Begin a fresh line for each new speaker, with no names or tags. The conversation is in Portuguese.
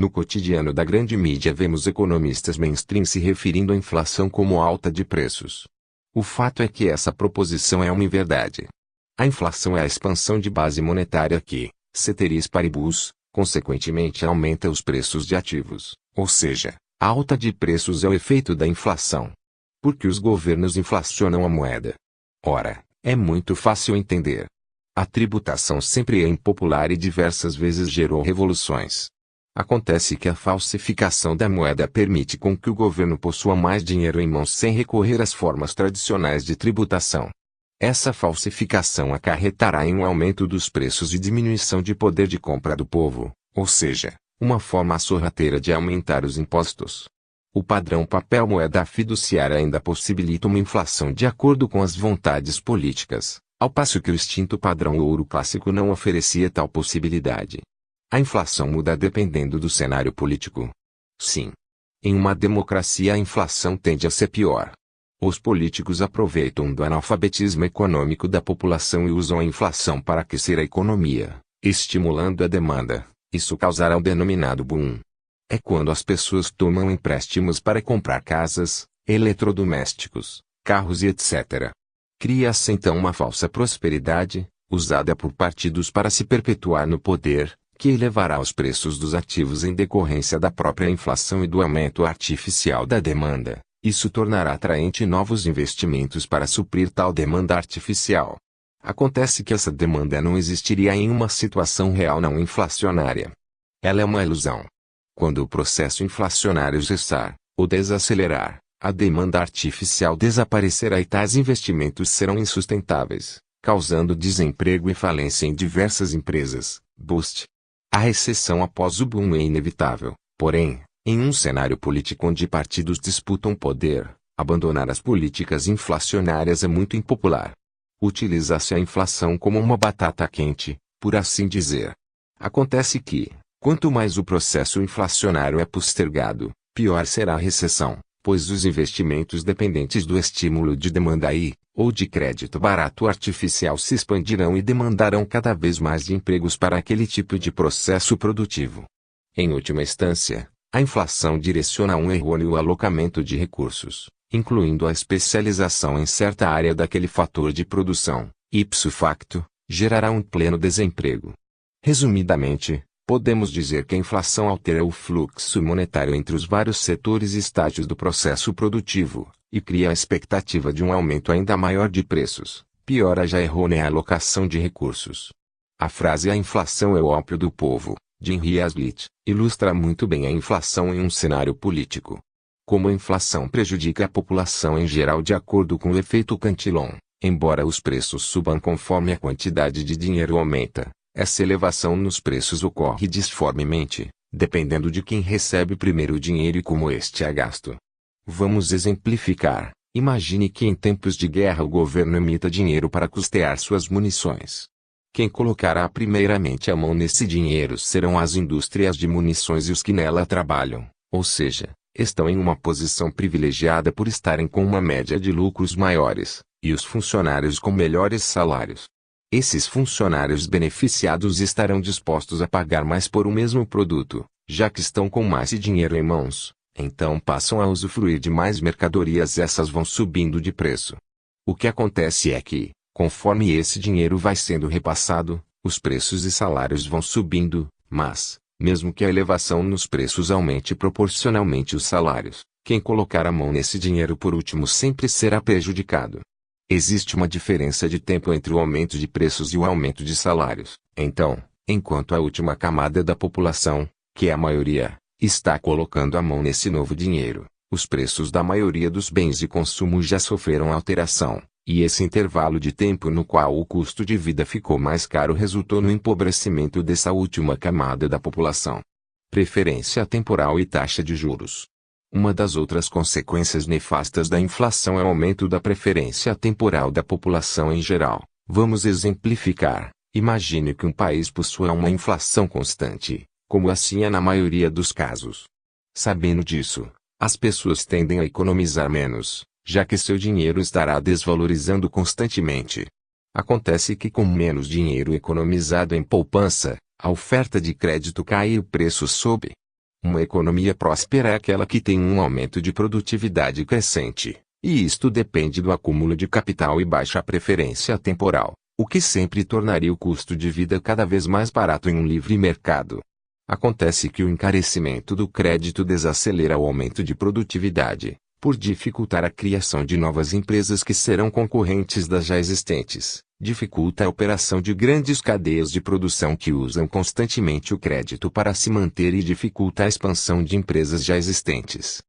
No cotidiano da grande mídia vemos economistas mainstream se referindo à inflação como alta de preços. O fato é que essa proposição é uma inverdade. A inflação é a expansão de base monetária que, ceteris paribus, consequentemente aumenta os preços de ativos, ou seja, a alta de preços é o efeito da inflação. Por que os governos inflacionam a moeda? Ora, é muito fácil entender. A tributação sempre é impopular e diversas vezes gerou revoluções. Acontece que a falsificação da moeda permite com que o governo possua mais dinheiro em mãos sem recorrer às formas tradicionais de tributação. Essa falsificação acarretará em um aumento dos preços e diminuição de poder de compra do povo, ou seja, uma forma sorrateira de aumentar os impostos. O padrão papel moeda fiduciária ainda possibilita uma inflação de acordo com as vontades políticas, ao passo que o extinto padrão ouro clássico não oferecia tal possibilidade. A inflação muda dependendo do cenário político. Sim. Em uma democracia a inflação tende a ser pior. Os políticos aproveitam do analfabetismo econômico da população e usam a inflação para aquecer a economia, estimulando a demanda. Isso causará o denominado boom. É quando as pessoas tomam empréstimos para comprar casas, eletrodomésticos, carros e etc. Cria-se então uma falsa prosperidade, usada por partidos para se perpetuar no poder, que elevará os preços dos ativos em decorrência da própria inflação e do aumento artificial da demanda. Isso tornará atraente novos investimentos para suprir tal demanda artificial. Acontece que essa demanda não existiria em uma situação real não inflacionária. Ela é uma ilusão. Quando o processo inflacionário cessar, ou desacelerar, a demanda artificial desaparecerá e tais investimentos serão insustentáveis, causando desemprego e falência em diversas empresas. Bust. A recessão após o boom é inevitável, porém, em um cenário político onde partidos disputam poder, abandonar as políticas inflacionárias é muito impopular. Utiliza-se a inflação como uma batata quente, por assim dizer. Acontece que, quanto mais o processo inflacionário é postergado, pior será a recessão, pois os investimentos dependentes do estímulo de demanda ou de crédito barato artificial se expandirão e demandarão cada vez mais de empregos para aquele tipo de processo produtivo. Em última instância, a inflação direciona um errôneo alocamento de recursos, incluindo a especialização em certa área daquele fator de produção, ipso facto, gerará um pleno desemprego. Resumidamente, podemos dizer que a inflação altera o fluxo monetário entre os vários setores e estágios do processo produtivo, e cria a expectativa de um aumento ainda maior de preços, piora a já errônea alocação de recursos. A frase "a inflação é o ópio do povo", de Henry Hazlitt, ilustra muito bem a inflação em um cenário político. Como a inflação prejudica a população em geral de acordo com o efeito Cantillon, embora os preços subam conforme a quantidade de dinheiro aumenta, essa elevação nos preços ocorre disformemente, dependendo de quem recebe primeiro o dinheiro e como este é gasto. Vamos exemplificar. Imagine que em tempos de guerra o governo emita dinheiro para custear suas munições. Quem colocará primeiramente a mão nesse dinheiro serão as indústrias de munições e os que nela trabalham, ou seja, estão em uma posição privilegiada por estarem com uma média de lucros maiores, e os funcionários com melhores salários. Esses funcionários beneficiados estarão dispostos a pagar mais por o mesmo produto, já que estão com mais dinheiro em mãos, então passam a usufruir de mais mercadorias e essas vão subindo de preço. O que acontece é que, conforme esse dinheiro vai sendo repassado, os preços e salários vão subindo, mas, mesmo que a elevação nos preços aumente proporcionalmente os salários, quem colocar a mão nesse dinheiro por último sempre será prejudicado. Existe uma diferença de tempo entre o aumento de preços e o aumento de salários. Então, enquanto a última camada da população, que é a maioria, está colocando a mão nesse novo dinheiro, os preços da maioria dos bens de consumo já sofreram alteração, e esse intervalo de tempo no qual o custo de vida ficou mais caro resultou no empobrecimento dessa última camada da população. Preferência temporal e taxa de juros. Uma das outras consequências nefastas da inflação é o aumento da preferência temporal da população em geral. Vamos exemplificar. Imagine que um país possua uma inflação constante, como assim é na maioria dos casos. Sabendo disso, as pessoas tendem a economizar menos, já que seu dinheiro estará desvalorizando constantemente. Acontece que com menos dinheiro economizado em poupança, a oferta de crédito cai e o preço sobe. Uma economia próspera é aquela que tem um aumento de produtividade crescente, e isto depende do acúmulo de capital e baixa preferência temporal, o que sempre tornaria o custo de vida cada vez mais barato em um livre mercado. Acontece que o encarecimento do crédito desacelera o aumento de produtividade, por dificultar a criação de novas empresas que serão concorrentes das já existentes, dificulta a operação de grandes cadeias de produção que usam constantemente o crédito para se manter e dificulta a expansão de empresas já existentes.